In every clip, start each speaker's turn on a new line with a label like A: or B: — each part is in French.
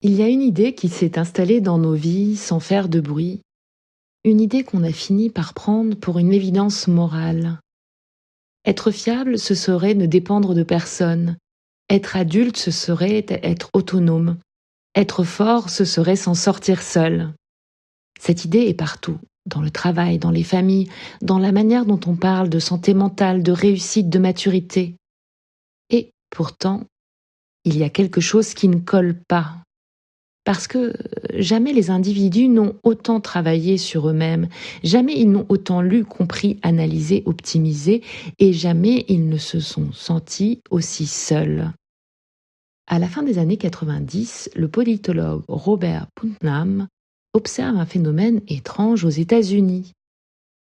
A: Il y a une idée qui s'est installée dans nos vies sans faire de bruit, une idée qu'on a fini par prendre pour une évidence morale. Être fiable, ce serait ne dépendre de personne. Être adulte, ce serait être autonome. Être fort, ce serait s'en sortir seul. Cette idée est partout, dans le travail, dans les familles, dans la manière dont on parle de santé mentale, de réussite, de maturité. Et pourtant, il y a quelque chose qui ne colle pas. Parce que jamais les individus n'ont autant travaillé sur eux-mêmes, jamais ils n'ont autant lu, compris, analysé, optimisé, et jamais ils ne se sont sentis aussi seuls. À la fin des années 90, le politologue Robert Putnam observe un phénomène étrange aux États-Unis.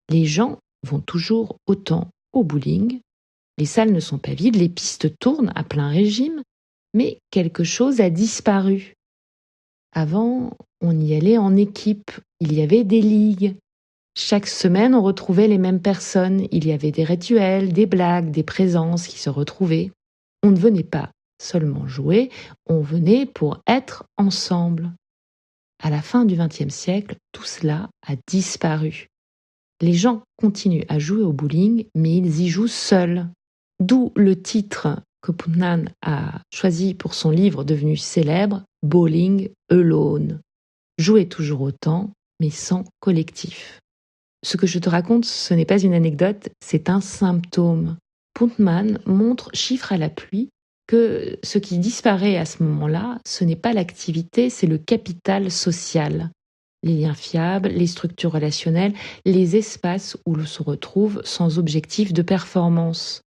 A: Les gens vont toujours autant au bowling, les salles ne sont pas vides, les pistes tournent à plein régime, mais quelque chose a disparu. Avant, on y allait en équipe, il y avait des ligues. Chaque semaine, on retrouvait les mêmes personnes, il y avait des rituels, des blagues, des présences qui se retrouvaient. On ne venait pas seulement jouer, on venait pour être ensemble. À la fin du XXe siècle, tout cela a disparu. Les gens continuent à jouer au bowling, mais ils y jouent seuls. D'où le titre que Putnam a choisi pour son livre devenu célèbre, Bowling Alone. Jouer toujours autant, mais sans collectif. Ce que je te raconte, ce n'est pas une anecdote, c'est un symptôme. Putnam montre, chiffre à l'appui, que ce qui disparaît à ce moment-là, ce n'est pas l'activité, c'est le capital social. Les liens fiables, les structures relationnelles, les espaces où l'on se retrouve sans objectif de performance.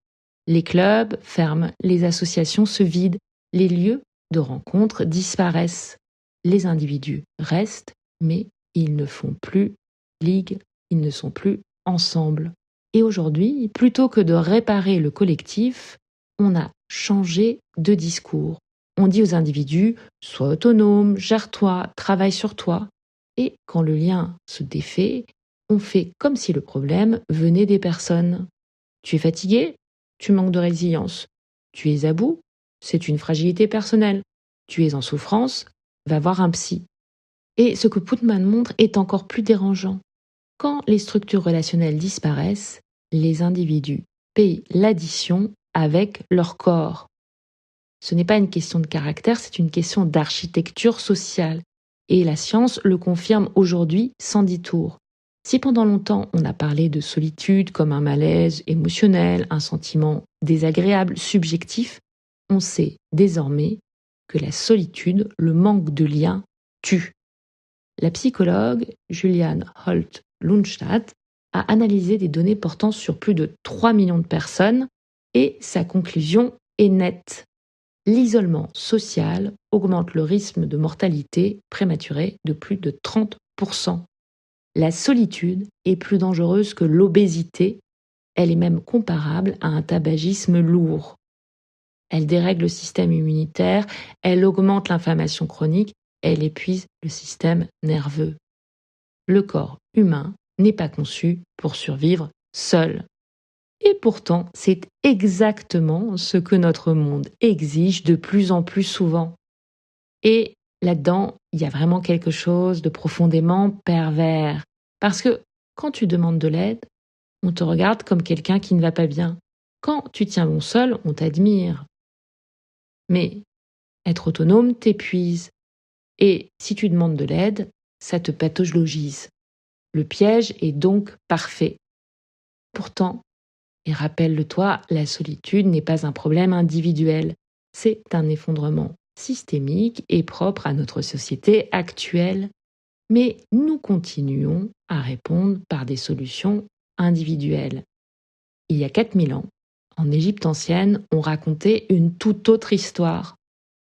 A: Les clubs ferment, les associations se vident, les lieux de rencontre disparaissent. Les individus restent, mais ils ne font plus ligue, ils ne sont plus ensemble. Et aujourd'hui, plutôt que de réparer le collectif, on a changé de discours. On dit aux individus, sois autonome, gère-toi, travaille sur toi. Et quand le lien se défait, on fait comme si le problème venait des personnes. Tu es fatigué? Tu manques de résilience. Tu es à bout? C'est une fragilité personnelle. Tu es en souffrance? Va voir un psy. Et ce que Putnam montre est encore plus dérangeant. Quand les structures relationnelles disparaissent, les individus payent l'addition avec leur corps. Ce n'est pas une question de caractère, c'est une question d'architecture sociale. Et la science le confirme aujourd'hui sans détour. Si pendant longtemps on a parlé de solitude comme un malaise émotionnel, un sentiment désagréable, subjectif, on sait désormais que la solitude, le manque de lien, tue. La psychologue Juliane Holt-Lundstadt a analysé des données portant sur plus de 3 millions de personnes et sa conclusion est nette. L'isolement social augmente le risque de mortalité prématurée de plus de 30%. La solitude est plus dangereuse que l'obésité, elle est même comparable à un tabagisme lourd. Elle dérègle le système immunitaire, elle augmente l'inflammation chronique, elle épuise le système nerveux. Le corps humain n'est pas conçu pour survivre seul. Et pourtant, c'est exactement ce que notre monde exige de plus en plus souvent. Et là-dedans, il y a vraiment quelque chose de profondément pervers. Parce que quand tu demandes de l'aide, on te regarde comme quelqu'un qui ne va pas bien. Quand tu tiens bon seul, on t'admire. Mais être autonome t'épuise. Et si tu demandes de l'aide, ça te pathologise. Le piège est donc parfait. Pourtant, et rappelle-le-toi, la solitude n'est pas un problème individuel, c'est un effondrement systémique et propre à notre société actuelle. Mais nous continuons à répondre par des solutions individuelles. Il y a 4000 ans, en Égypte ancienne, on racontait une toute autre histoire.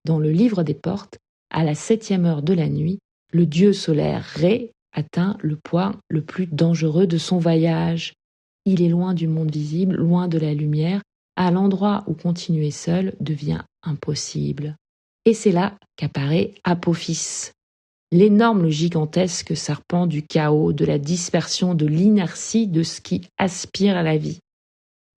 A: Dans le livre des portes, à la 7e heure de la nuit, le dieu solaire Ré atteint le point le plus dangereux de son voyage. Il est loin du monde visible, loin de la lumière, à l'endroit où continuer seul devient impossible. Et c'est là qu'apparaît Apophis, l'énorme, le gigantesque serpent du chaos, de la dispersion, de l'inertie, de ce qui aspire à la vie.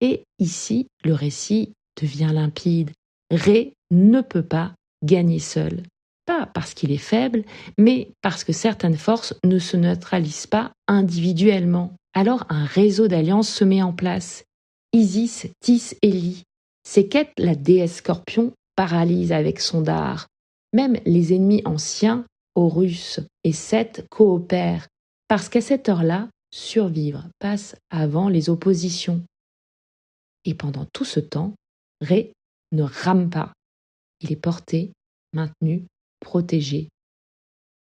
A: Et ici, le récit devient limpide. Ré ne peut pas gagner seul. pas parce qu'il est faible, mais parce que certaines forces ne se neutralisent pas individuellement. Alors un réseau d'alliances se met en place. Isis tisse et lie. Ses quêtes, la déesse Scorpion paralyse avec son dard. Même les ennemis anciens, Horus et Seth, coopèrent, parce qu'à cette heure-là, survivre passe avant les oppositions. Et pendant tout ce temps, Ré ne rame pas. Il est porté, maintenu, protégé.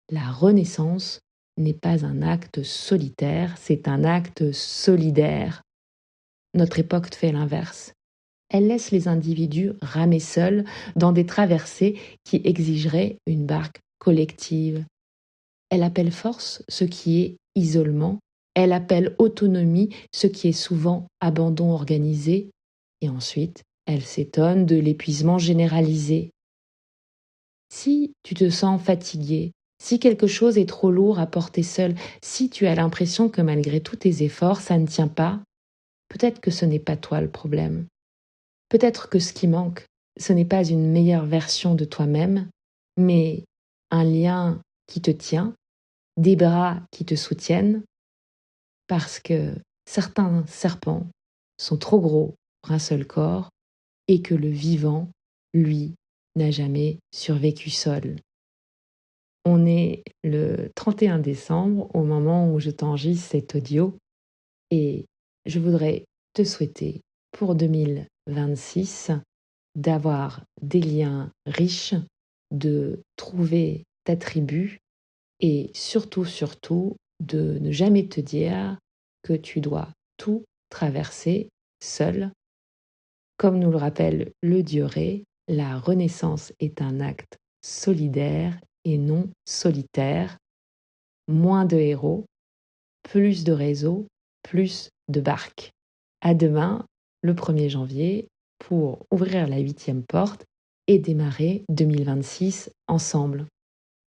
A: La renaissance n'est pas un acte solitaire, c'est un acte solidaire. Notre époque fait l'inverse. Elle laisse les individus ramer seuls dans des traversées qui exigeraient une barque collective. Elle appelle force ce qui est isolement, elle appelle autonomie ce qui est souvent abandon organisé, et ensuite elle s'étonne de l'épuisement généralisé. Si tu te sens fatigué, si quelque chose est trop lourd à porter seul, si tu as l'impression que malgré tous tes efforts, ça ne tient pas, peut-être que ce n'est pas toi le problème. Peut-être que ce qui manque, ce n'est pas une meilleure version de toi-même, mais un lien qui te tient, des bras qui te soutiennent, parce que certains serpents sont trop gros pour un seul corps et que le vivant, lui, n'a jamais survécu seul. On est le 31 décembre au moment où je t'enregistre cet audio et je voudrais te souhaiter pour 2026 d'avoir des liens riches, de trouver ta tribu et surtout de ne jamais te dire que tu dois tout traverser seul. Comme nous le rappelle le dieu Ré, la renaissance est un acte solidaire et non solitaire. Moins de héros, plus de réseaux, plus de barques. À demain, le 1er janvier, pour ouvrir la 8e porte et démarrer 2026 ensemble.